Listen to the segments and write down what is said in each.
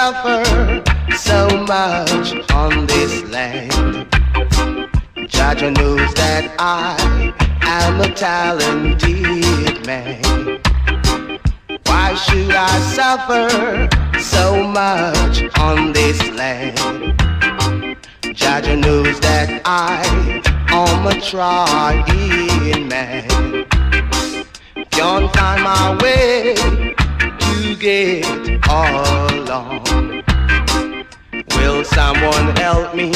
suffer so much on this land? Judge knows that I am a talented man. Why should I suffer so much on this land? Judge knows that I am a trying man. Can't find my way to get along. Will someone help me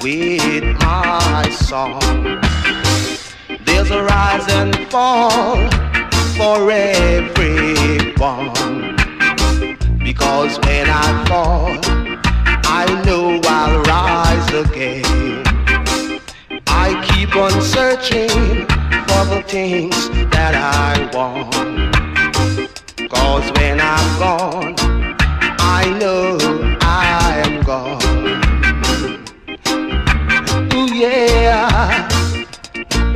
with my song? There's a rise and fall for everyone, because when I fall, I know I'll rise again. I keep on searching for the things that I want, 'cause when I'm gone, I know I am gone. Ooh yeah,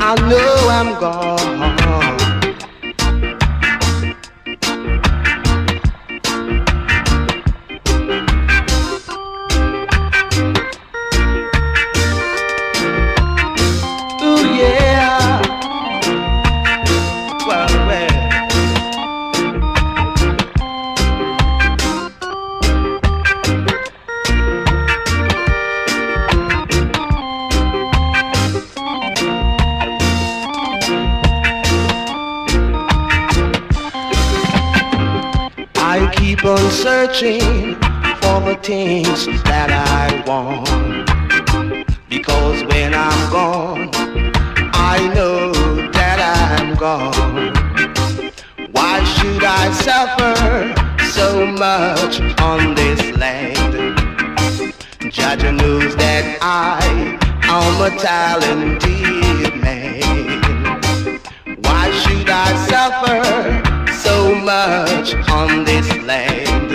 I know I'm gone. Keep on searching for the things that I want, because when I'm gone, I know that I'm gone. Why should I suffer so much on this land? Judge knows that I am a talented man. Why should I suffer so much on this land?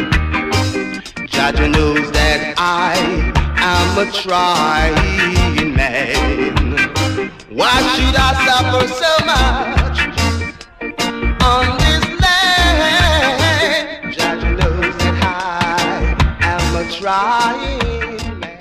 Judge knows that I am a trying man. Why should I suffer so much on this land? Judge knows that I am a trying man.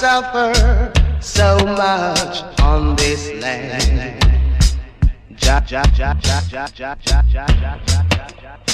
Suffer so much on this land. Ja, ja, ja, ja, ja, ja, ja, ja, ja, ja, ja.